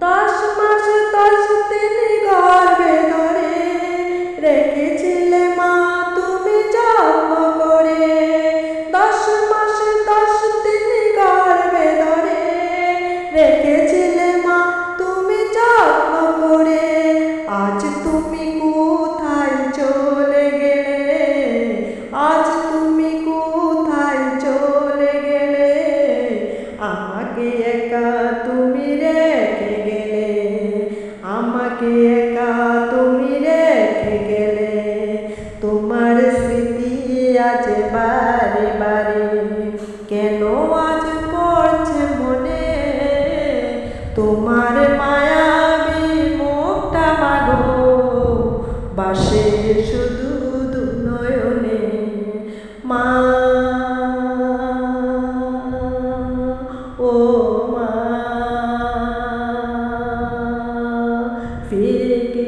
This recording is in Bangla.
10 মাস 10 দিন গর্ভে ধরে রেখেছিলে মা তুমি যত্ন করে। 10 মাস 10 দিন গর্ভে ধরে রেখেছিলে মা তুমি যত্ন করে। আজ তুমি কোথায় চলে গেলে, আজ তুমি কোথায় চলে গেলে, আমাকে একা তুমি রেখে গেলে, আমাকে একা তুমি রেখে গেলে। তোমার স্মৃতি আজ বারে বারে কেন আজ পড়ছে মনে, তোমার মায়াবী মুখটা মাগো বাসে শুধু দু নয়নে। মা ও মা ফিরে কে